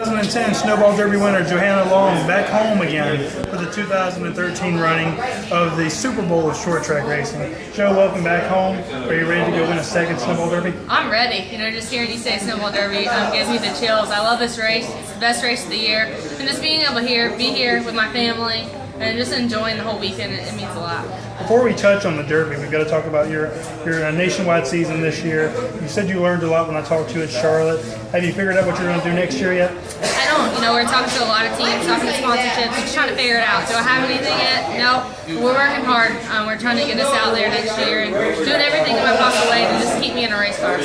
2010 Snowball Derby winner Johanna back home again for the 2013 running of the Super Bowl of short track racing. Jo, welcome back home. Are you ready to go win a second Snowball Derby? I'm ready. Just hearing you say Snowball Derby gives me the chills. I love this race. It's the best race of the year. And just being able to be here with my family and just enjoying the whole weekend, it means a lot. Before we touch on the Derby, we've got to talk about your nationwide season this year. You said you learned a lot when I talked to you at Charlotte. Have you figured out what you're going to do next year yet? I don't. We're talking to a lot of teams, talking to sponsorships, just trying to figure it out. Do I have anything yet? No. We're working hard. We're trying to get us out there next year and doing everything in my possible way to just keep me in a race car.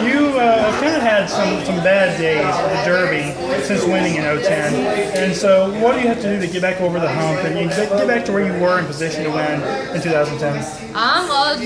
You kind of had some bad days at the Derby since winning in 2010. And so what do you have to do to get back over the hump and get back to where you were in position to win in 2010? Well,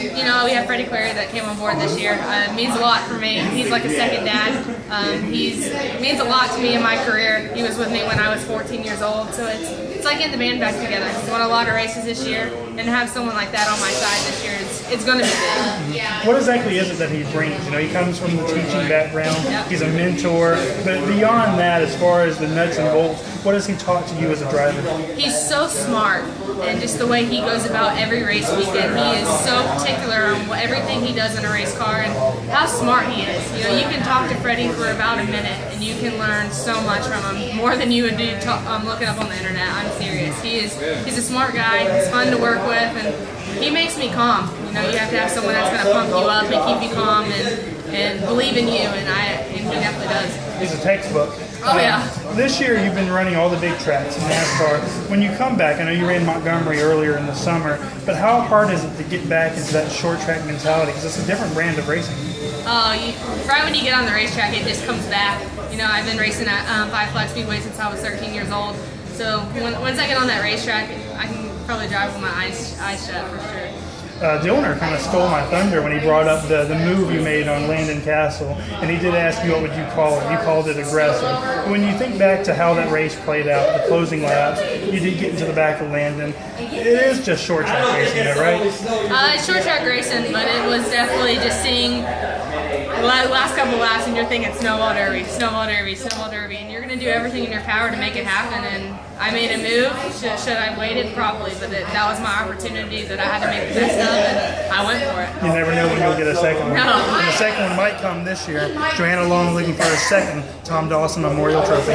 we have Freddie Query that came on board this year. It means a lot for me. He's like a second dad. It means a lot to me in my career. He was with me when I was 14 years old, so it's like getting the band back together. He's won a lot of races this year, and to have someone like that on my side this year, it's going to be big. What exactly is it that he brings? He comes from the teaching background. Yep. He's a mentor, but beyond that, as far as the nuts and bolts, what has he taught to you as a driver? He's so smart, and just the way he goes about every race weekend, he is so particular on everything he does in a race car and how smart he is. You can talk to Freddie for about a minute, and you can learn so much from him, more than you would do looking up on the internet. I'm serious. He's a smart guy. He's fun to work with, and he makes me calm. You have to have someone that's going to pump you up and keep you calm and believe in you, and he definitely does. He's a textbook. Oh, yeah. This year you've been running all the big tracks in NASCAR. When you come back, I know you ran Montgomery earlier in the summer, but how hard is it to get back into that short track mentality? Because it's a different brand of racing. Right when you get on the racetrack, it just comes back. I've been racing at Five Flag Speedway since I was 13 years old. So once I get on that racetrack, I can probably drive with my eyes shut for sure. Dillner kind of stole my thunder when he brought up the move you made on Landon Castle, and he did ask you what would you call it. You called it aggressive. When you think back to how that race played out, the closing laps, you did get into the back of Landon. It is just short track racing, right? It's short track racing, but it was definitely just seeing the last couple of laps, and you're thinking Snowball Derby, Snowball Derby, Snowball Derby, and you're going to do everything in your power to make it happen. And I made a move. Should I have waited? Probably, but that was my opportunity that I had to make the best of, and I went for it. You never know when you'll get a second one. No. And the second one might come this year. Johanna looking for a second Tom Dawson Memorial Trophy.